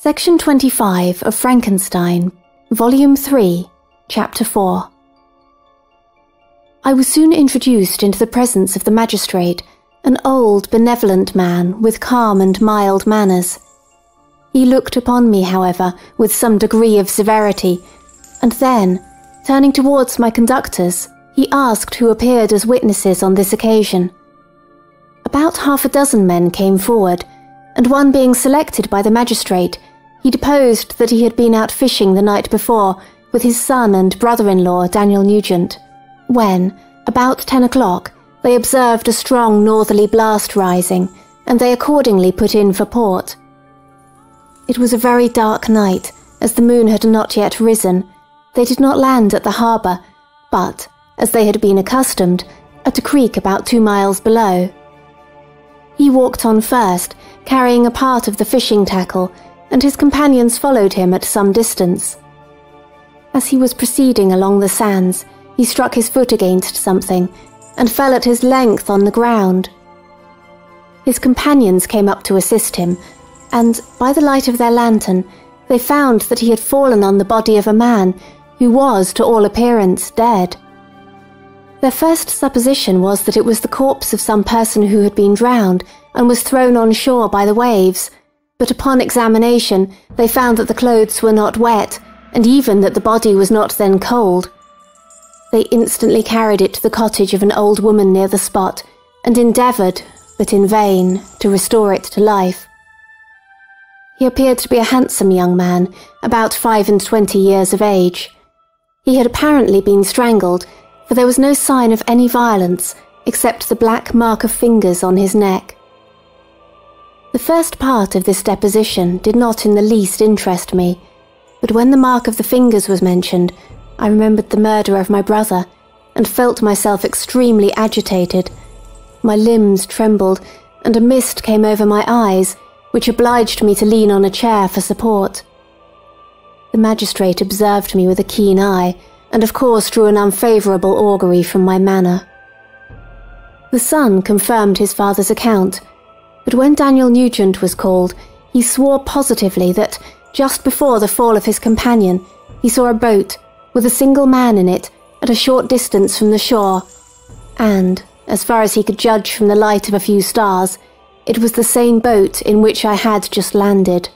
Section 25 of Frankenstein, Volume 3, Chapter 4. I was soon introduced into the presence of the magistrate, an old, benevolent man with calm and mild manners. He looked upon me, however, with some degree of severity, and then, turning towards my conductors, he asked who appeared as witnesses on this occasion. About 6 men came forward, and one being selected by the magistrate, he deposed that he had been out fishing the night before with his son and brother-in-law, Daniel Nugent, when, about 10 o'clock, they observed a strong northerly blast rising, and they accordingly put in for port. It was a very dark night, as the moon had not yet risen. They did not land at the harbour, but, as they had been accustomed, at a creek about 2 miles below. He walked on first, carrying a part of the fishing tackle, and his companions followed him at some distance. As he was proceeding along the sands, he struck his foot against something, and fell at his length on the ground. His companions came up to assist him, and, by the light of their lantern, they found that he had fallen on the body of a man who was, to all appearance, dead. Their first supposition was that it was the corpse of some person who had been drowned and was thrown on shore by the waves, but upon examination they found that the clothes were not wet, and even that the body was not then cold. They instantly carried it to the cottage of an old woman near the spot, and endeavoured, but in vain, to restore it to life. He appeared to be a handsome young man, about 25 years of age. He had apparently been strangled, for there was no sign of any violence, except the black mark of fingers on his neck. The first part of this deposition did not in the least interest me, but when the mark of the fingers was mentioned, I remembered the murder of my brother, and felt myself extremely agitated. My limbs trembled, and a mist came over my eyes, which obliged me to lean on a chair for support. The magistrate observed me with a keen eye, and of course drew an unfavourable augury from my manner. The son confirmed his father's account, but when Daniel Nugent was called, he swore positively that, just before the fall of his companion, he saw a boat, with a single man in it, at a short distance from the shore, and, as far as he could judge from the light of a few stars, it was the same boat in which I had just landed.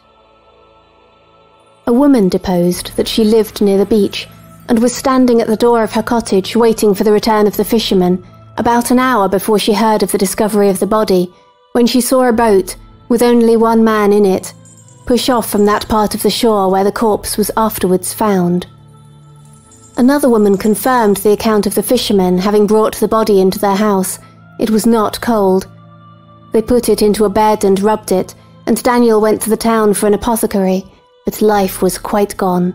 A woman deposed that she lived near the beach, and was standing at the door of her cottage waiting for the return of the fishermen, about an hour before she heard of the discovery of the body, when she saw a boat, with only one man in it, push off from that part of the shore where the corpse was afterwards found. Another woman confirmed the account of the fishermen having brought the body into their house. It was not cold. They put it into a bed and rubbed it, and Daniel went to the town for an apothecary, but life was quite gone.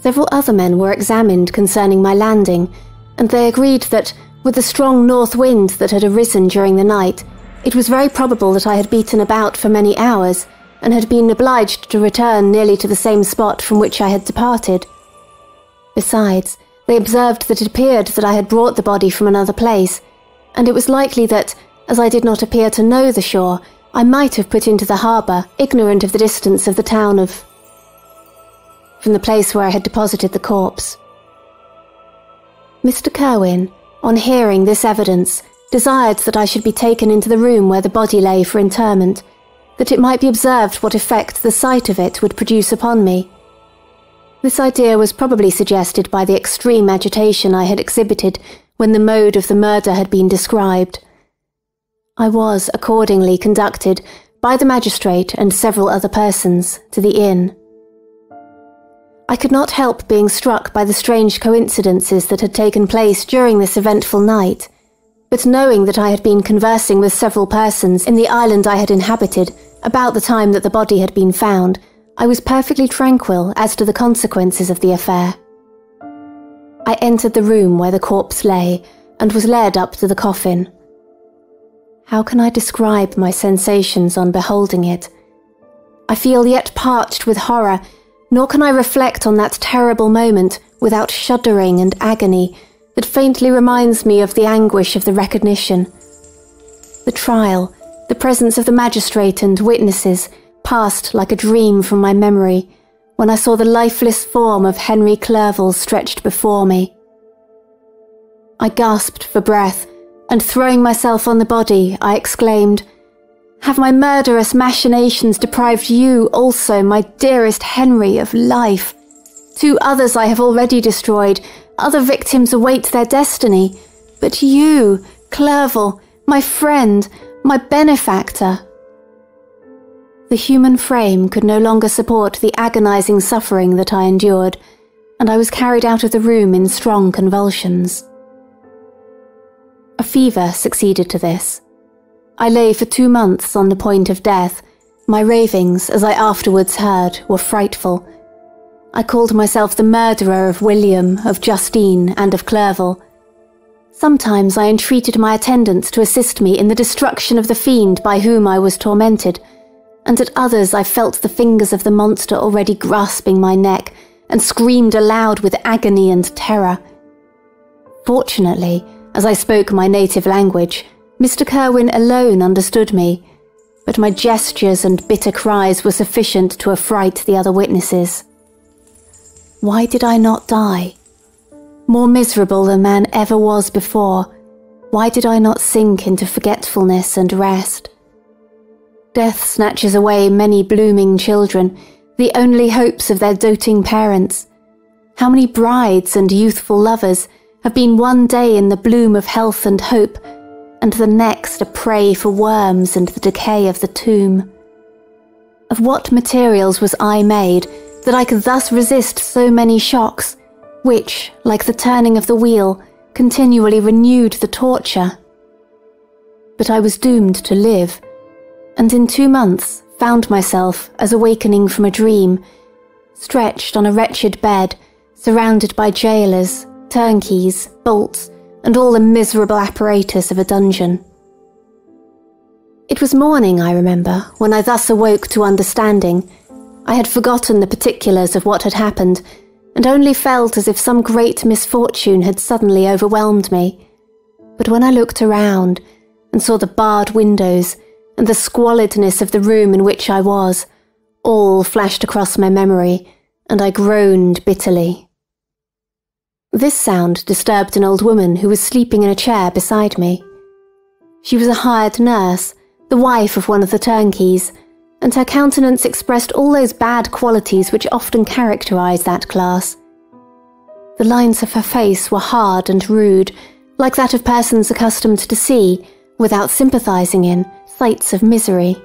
Several other men were examined concerning my landing, and they agreed that, with the strong north wind that had arisen during the night, it was very probable that I had beaten about for many hours, and had been obliged to return nearly to the same spot from which I had departed. Besides, they observed that it appeared that I had brought the body from another place, and it was likely that, as I did not appear to know the shore, I might have put into the harbour, ignorant of the distance of the town from the place where I had deposited the corpse. Mr. Kerwin, on hearing this evidence, desired that I should be taken into the room where the body lay for interment, that it might be observed what effect the sight of it would produce upon me. This idea was probably suggested by the extreme agitation I had exhibited when the mode of the murder had been described. I was accordingly conducted, by the magistrate and several other persons, to the inn. I could not help being struck by the strange coincidences that had taken place during this eventful night, but knowing that I had been conversing with several persons in the island I had inhabited about the time that the body had been found, I was perfectly tranquil as to the consequences of the affair. I entered the room where the corpse lay, and was led up to the coffin. How can I describe my sensations on beholding it? I feel yet parched with horror, nor can I reflect on that terrible moment without shuddering and agony that faintly reminds me of the anguish of the recognition. The trial, the presence of the magistrate and witnesses, passed like a dream from my memory when I saw the lifeless form of Henry Clerval stretched before me. I gasped for breath, and throwing myself on the body, I exclaimed, "Have my murderous machinations deprived you also, my dearest Henry, of life? 2 others I have already destroyed, other victims await their destiny, but you, Clerval, my friend, my benefactor." The human frame could no longer support the agonizing suffering that I endured, and I was carried out of the room in strong convulsions. A fever succeeded to this. I lay for 2 months on the point of death. My ravings, as I afterwards heard, were frightful. I called myself the murderer of William, of Justine, and of Clerval. Sometimes I entreated my attendants to assist me in the destruction of the fiend by whom I was tormented, and at others I felt the fingers of the monster already grasping my neck, and screamed aloud with agony and terror. Fortunately, as I spoke my native language, Mr. Kerwin alone understood me, but my gestures and bitter cries were sufficient to affright the other witnesses. Why did I not die? More miserable than man ever was before, why did I not sink into forgetfulness and rest? Death snatches away many blooming children, the only hopes of their doting parents. How many brides and youthful lovers have been one day in the bloom of health and hope, and the next a prey for worms and the decay of the tomb? Of what materials was I made that I could thus resist so many shocks, which, like the turning of the wheel, continually renewed the torture? But I was doomed to live, and in 2 months found myself, as awakening from a dream, stretched on a wretched bed, surrounded by jailers, turnkeys, bolts, and all the miserable apparatus of a dungeon. It was morning, I remember, when I thus awoke to understanding. I had forgotten the particulars of what had happened, and only felt as if some great misfortune had suddenly overwhelmed me. But when I looked around, and saw the barred windows, and the squalidness of the room in which I was, all flashed across my memory, and I groaned bitterly. This sound disturbed an old woman who was sleeping in a chair beside me. She was a hired nurse, the wife of one of the turnkeys, and her countenance expressed all those bad qualities which often characterize that class. The lines of her face were hard and rude, like that of persons accustomed to see, without sympathizing in, sights of misery.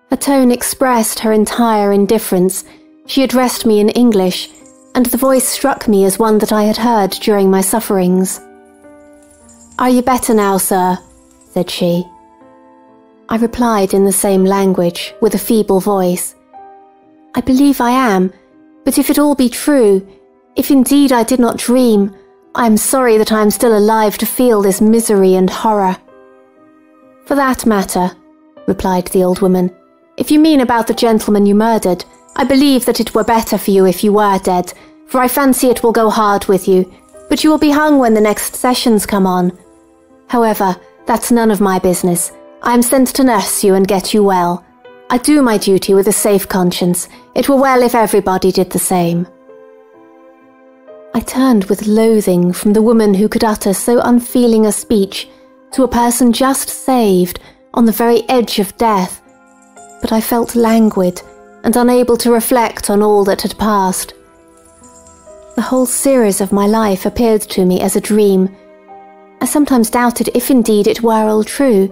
Her tone expressed her entire indifference. She addressed me in English, and the voice struck me as one that I had heard during my sufferings. "Are you better now, sir?" said she. I replied in the same language, with a feeble voice. "I believe I am, but if it all be true, if indeed I did not dream, I am sorry that I am still alive to feel this misery and horror." "For that matter," replied the old woman, "if you mean about the gentleman you murdered, I believe that it were better for you if you were dead, for I fancy it will go hard with you, but you will be hung when the next sessions come on. However, that's none of my business. I am sent to nurse you and get you well. I do my duty with a safe conscience. It were well if everybody did the same." I turned with loathing from the woman who could utter so unfeeling a speech to a person just saved, on the very edge of death, but I felt languid and unable to reflect on all that had passed. The whole series of my life appeared to me as a dream. I sometimes doubted if indeed it were all true,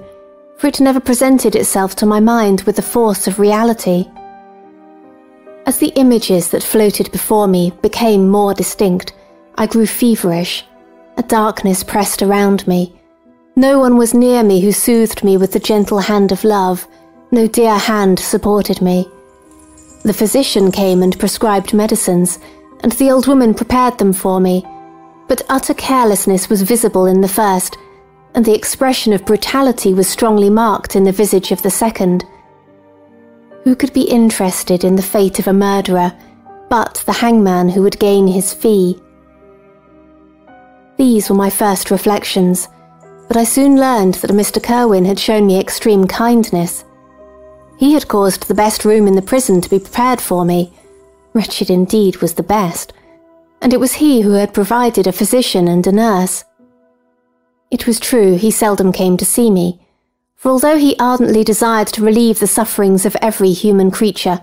for it never presented itself to my mind with the force of reality. As the images that floated before me became more distinct, I grew feverish. A darkness pressed around me. No one was near me who soothed me with the gentle hand of love. No dear hand supported me. The physician came and prescribed medicines, and the old woman prepared them for me, but utter carelessness was visible in the first, and the expression of brutality was strongly marked in the visage of the second. Who could be interested in the fate of a murderer but the hangman who would gain his fee? These were my first reflections, but I soon learned that Mr. Kerwin had shown me extreme kindness. He had caused the best room in the prison to be prepared for me. Wretched indeed was the best, and it was he who had provided a physician and a nurse. It was true he seldom came to see me, for although he ardently desired to relieve the sufferings of every human creature,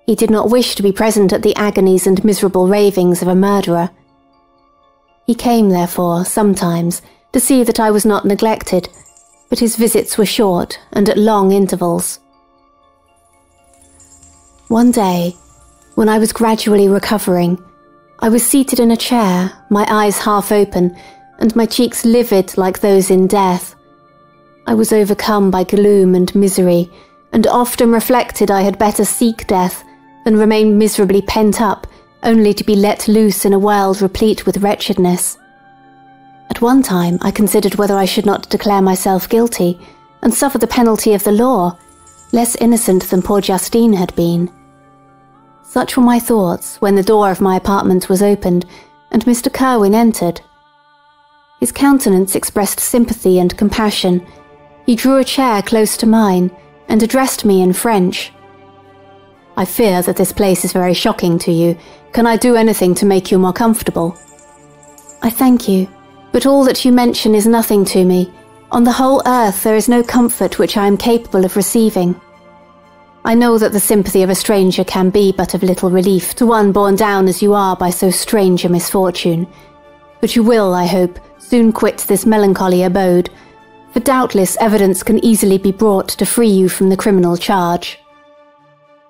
he did not wish to be present at the agonies and miserable ravings of a murderer. He came, therefore, sometimes, to see that I was not neglected, but his visits were short and at long intervals. One day, when I was gradually recovering, I was seated in a chair, my eyes half open, and my cheeks livid like those in death. I was overcome by gloom and misery, and often reflected I had better seek death than remain miserably pent up, only to be let loose in a world replete with wretchedness. At one time I considered whether I should not declare myself guilty, and suffer the penalty of the law, less innocent than poor Justine had been. Such were my thoughts when the door of my apartment was opened, and Mr. Kirwin entered. His countenance expressed sympathy and compassion. He drew a chair close to mine, and addressed me in French. "I fear that this place is very shocking to you. Can I do anything to make you more comfortable?" "I thank you, but all that you mention is nothing to me. On the whole earth there is no comfort which I am capable of receiving. I know that the sympathy of a stranger can be but of little relief to one borne down as you are by so strange a misfortune. But you will, I hope, soon quit this melancholy abode, for doubtless evidence can easily be brought to free you from the criminal charge."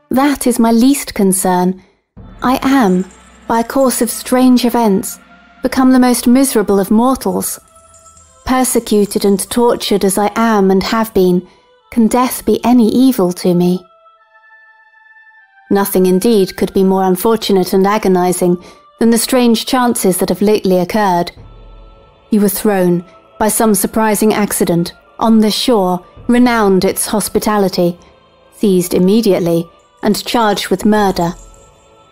"That is my least concern. I am, by a course of strange events, become the most miserable of mortals. Persecuted and tortured as I am and have been, can death be any evil to me?" "Nothing indeed could be more unfortunate and agonizing than the strange chances that have lately occurred. You were thrown, by some surprising accident, on this shore, renowned its hospitality, seized immediately, and charged with murder.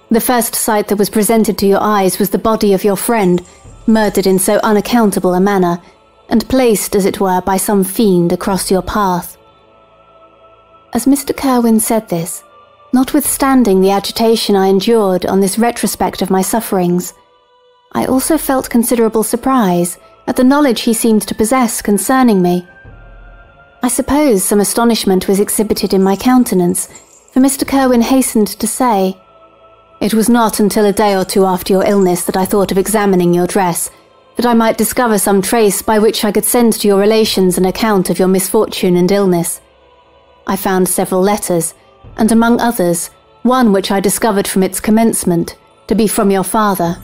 The first sight that was presented to your eyes was the body of your friend, murdered in so unaccountable a manner, and placed, as it were, by some fiend across your path." As Mr. Kirwin said this, notwithstanding the agitation I endured on this retrospect of my sufferings, I also felt considerable surprise at the knowledge he seemed to possess concerning me. I suppose some astonishment was exhibited in my countenance, for Mr. Kirwin hastened to say, "It was not until a day or two after your illness that I thought of examining your dress, that I might discover some trace by which I could send to your relations an account of your misfortune and illness. I found several letters, and among others, one which I discovered from its commencement to be from your father.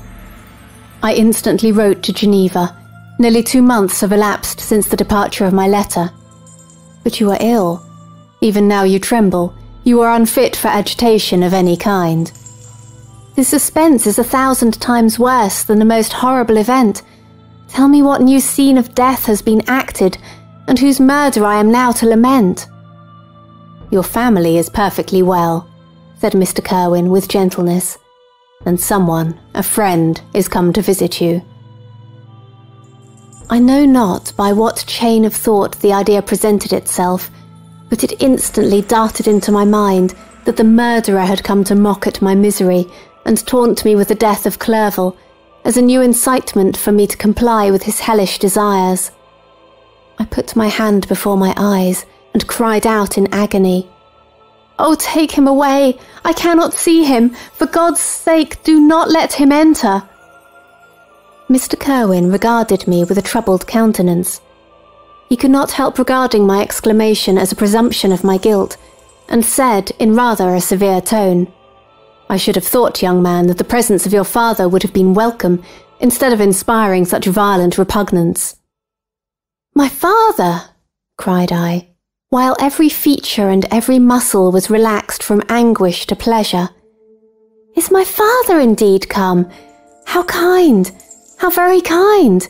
I instantly wrote to Geneva. Nearly 2 months have elapsed since the departure of my letter. But you are ill. Even now you tremble. You are unfit for agitation of any kind. This suspense is 1,000 times worse than the most horrible event. Tell me what new scene of death has been acted, and whose murder I am now to lament." "Your family is perfectly well," said Mr. Kirwin with gentleness, "and someone, a friend, is come to visit you." I know not by what chain of thought the idea presented itself, but it instantly darted into my mind that the murderer had come to mock at my misery and taunt me with the death of Clerval, as a new incitement for me to comply with his hellish desires. I put my hand before my eyes and cried out in agony, "Oh, take him away! I cannot see him! For God's sake, do not let him enter!" Mr. Kirwin regarded me with a troubled countenance. He could not help regarding my exclamation as a presumption of my guilt, and said in rather a severe tone, "I should have thought, young man, that the presence of your father would have been welcome, instead of inspiring such violent repugnance." "My father!" cried I, while every feature and every muscle was relaxed from anguish to pleasure. "Is my father indeed come? How kind! How very kind!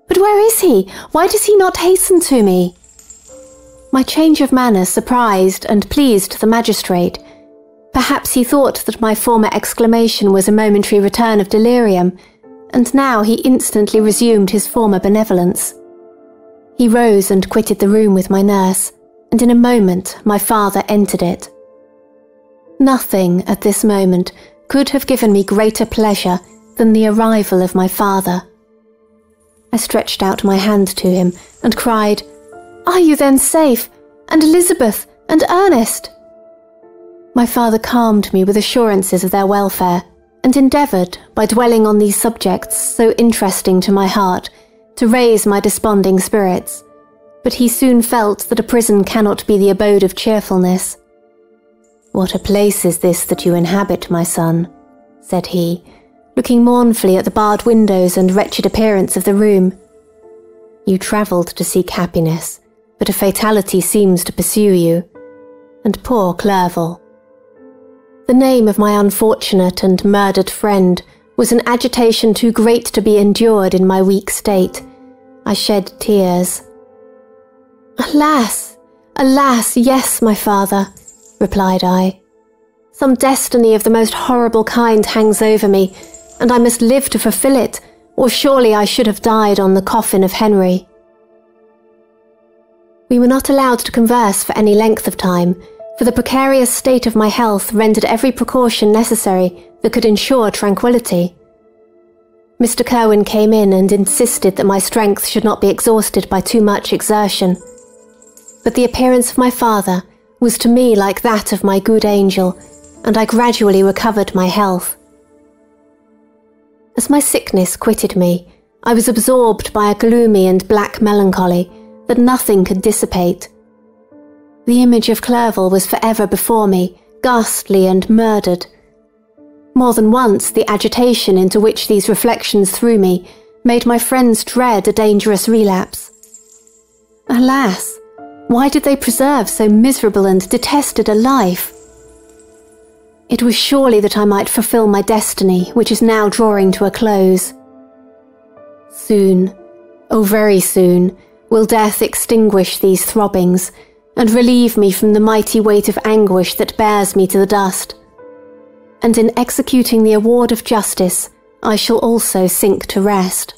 But where is he? Why does he not hasten to me?" My change of manner surprised and pleased the magistrate. Perhaps he thought that my former exclamation was a momentary return of delirium, and now he instantly resumed his former benevolence. He rose and quitted the room with my nurse, and in a moment my father entered it. Nothing at this moment could have given me greater pleasure than the arrival of my father. I stretched out my hand to him and cried, "Are you then safe? And Elizabeth and Ernest?" My father calmed me with assurances of their welfare, and endeavoured, by dwelling on these subjects so interesting to my heart, to raise my desponding spirits, but he soon felt that a prison cannot be the abode of cheerfulness. "What a place is this that you inhabit, my son?" said he, looking mournfully at the barred windows and wretched appearance of the room. "You travelled to seek happiness, but a fatality seems to pursue you. And poor Clerval." The name of my unfortunate and murdered friend was an agitation too great to be endured in my weak state. I shed tears. "Alas, alas, yes, my father," replied I. "Some destiny of the most horrible kind hangs over me, and I must live to fulfill it, or surely I should have died on the coffin of Henry." We were not allowed to converse for any length of time, for the precarious state of my health rendered every precaution necessary that could ensure tranquillity. Mr. Kirwin came in and insisted that my strength should not be exhausted by too much exertion. But the appearance of my father was to me like that of my good angel, and I gradually recovered my health. As my sickness quitted me, I was absorbed by a gloomy and black melancholy that nothing could dissipate. The image of Clerval was forever before me, ghastly and murdered. More than once the agitation into which these reflections threw me made my friends dread a dangerous relapse. Alas, why did they preserve so miserable and detested a life? It was surely that I might fulfill my destiny, which is now drawing to a close. Soon, oh very soon, will death extinguish these throbbings, and relieve me from the mighty weight of anguish that bears me to the dust. And in executing the award of justice, I shall also sink to rest.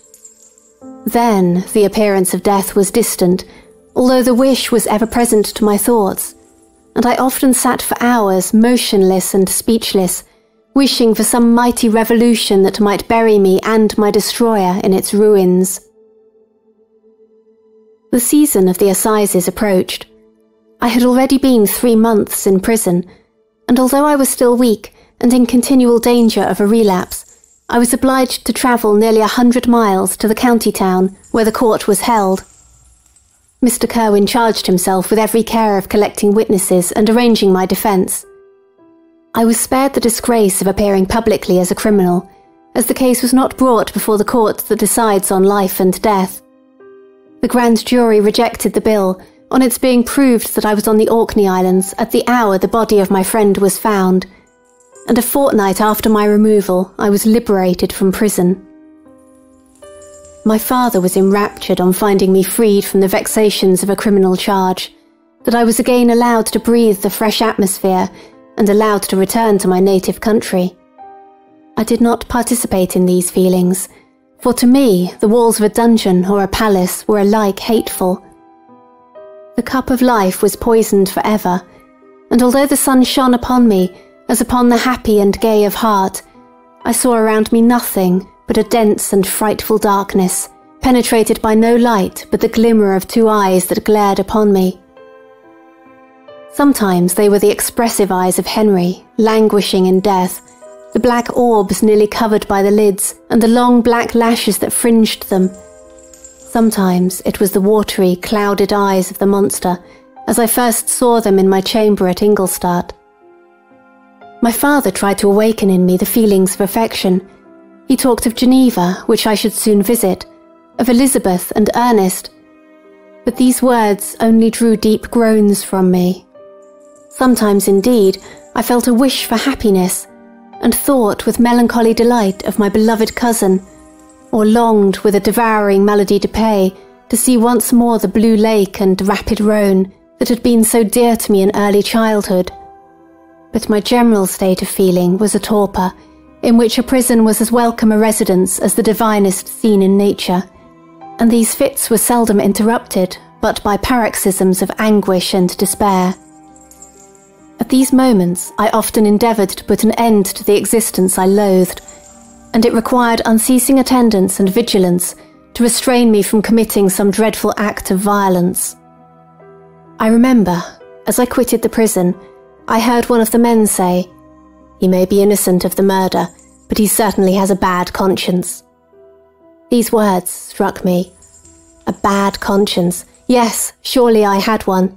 Then the appearance of death was distant, although the wish was ever present to my thoughts, and I often sat for hours motionless and speechless, wishing for some mighty revolution that might bury me and my destroyer in its ruins. The season of the assizes approached. I had already been 3 months in prison, and although I was still weak and in continual danger of a relapse, I was obliged to travel nearly 100 miles to the county town where the court was held. Mr. Kirwin charged himself with every care of collecting witnesses and arranging my defence. I was spared the disgrace of appearing publicly as a criminal, as the case was not brought before the court that decides on life and death. The grand jury rejected the bill on its being proved that I was on the Orkney Islands at the hour the body of my friend was found, and a fortnight after my removal I was liberated from prison. My father was enraptured on finding me freed from the vexations of a criminal charge, that I was again allowed to breathe the fresh atmosphere and allowed to return to my native country. I did not participate in these feelings, for to me the walls of a dungeon or a palace were alike hateful. The cup of life was poisoned forever, and although the sun shone upon me as upon the happy and gay of heart, I saw around me nothing but a dense and frightful darkness, penetrated by no light but the glimmer of 2 eyes that glared upon me. Sometimes they were the expressive eyes of Henry, languishing in death, the black orbs nearly covered by the lids, and the long black lashes that fringed them. Sometimes it was the watery, clouded eyes of the monster, as I first saw them in my chamber at Ingolstadt. My father tried to awaken in me the feelings of affection. He talked of Geneva, which I should soon visit, of Elizabeth and Ernest, but these words only drew deep groans from me. Sometimes, indeed, I felt a wish for happiness, and thought with melancholy delight of my beloved cousin, or longed with a devouring maladie de paix to see once more the blue lake and rapid Rhone that had been so dear to me in early childhood. But my general state of feeling was a torpor, in which a prison was as welcome a residence as the divinest scene in nature, and these fits were seldom interrupted but by paroxysms of anguish and despair. At these moments, I often endeavoured to put an end to the existence I loathed, and it required unceasing attendance and vigilance to restrain me from committing some dreadful act of violence. I remember, as I quitted the prison, I heard one of the men say, "He may be innocent of the murder, but he certainly has a bad conscience." These words struck me. A bad conscience. Yes, surely I had one.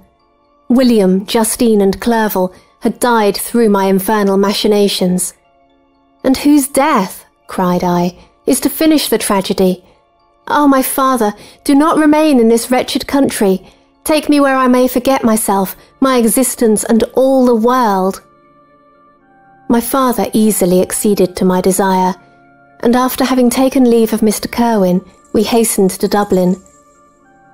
William, Justine and Clerval had died through my infernal machinations. "And whose death," cried I, "is to finish the tragedy? Oh, my father, do not remain in this wretched country. Take me where I may forget myself, my existence and all the world." My father easily acceded to my desire, and after having taken leave of Mr. Kirwin, we hastened to Dublin.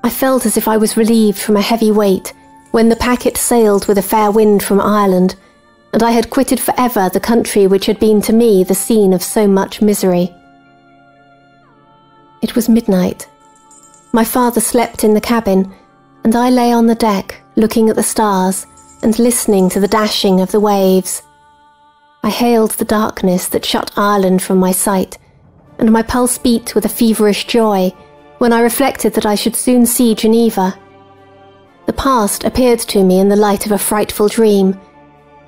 I felt as if I was relieved from a heavy weight when the packet sailed with a fair wind from Ireland, and I had quitted for ever the country which had been to me the scene of so much misery. It was midnight. My father slept in the cabin, and I lay on the deck, looking at the stars and listening to the dashing of the waves. I hailed the darkness that shut Ireland from my sight, and my pulse beat with a feverish joy when I reflected that I should soon see Geneva. The past appeared to me in the light of a frightful dream,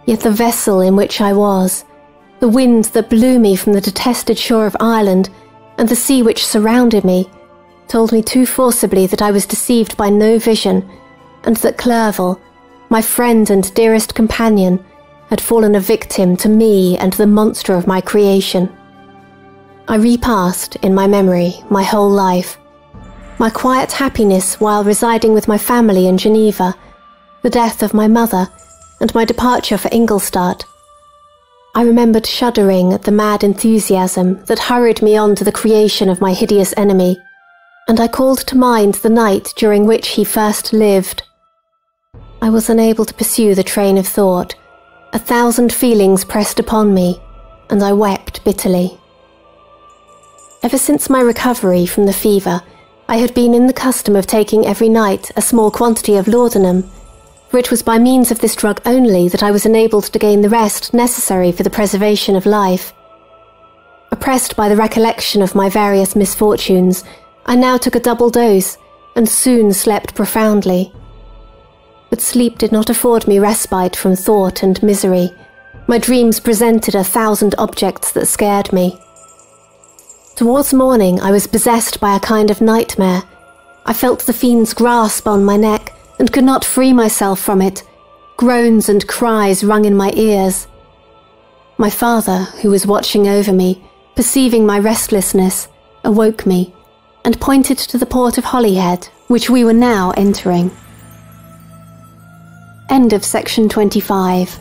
yet the vessel in which I was, the wind that blew me from the detested shore of Ireland, and the sea which surrounded me, told me too forcibly that I was deceived by no vision, and that Clerval, my friend and dearest companion, had fallen a victim to me and the monster of my creation. I repassed, in my memory, my whole life. My quiet happiness while residing with my family in Geneva, the death of my mother, and my departure for Ingolstadt. I remembered shuddering at the mad enthusiasm that hurried me on to the creation of my hideous enemy, and I called to mind the night during which he first lived. I was unable to pursue the train of thought. 1,000 feelings pressed upon me, and I wept bitterly. Ever since my recovery from the fever, I had been in the custom of taking every night a small quantity of laudanum, for it was by means of this drug only that I was enabled to gain the rest necessary for the preservation of life. Oppressed by the recollection of my various misfortunes, I now took a double dose, and soon slept profoundly. But sleep did not afford me respite from thought and misery. My dreams presented 1,000 objects that scared me. Towards morning I was possessed by a kind of nightmare. I felt the fiend's grasp on my neck, and could not free myself from it. Groans and cries rung in my ears. My father, who was watching over me, perceiving my restlessness, awoke me, and pointed to the port of Holyhead, which we were now entering. End of section 25.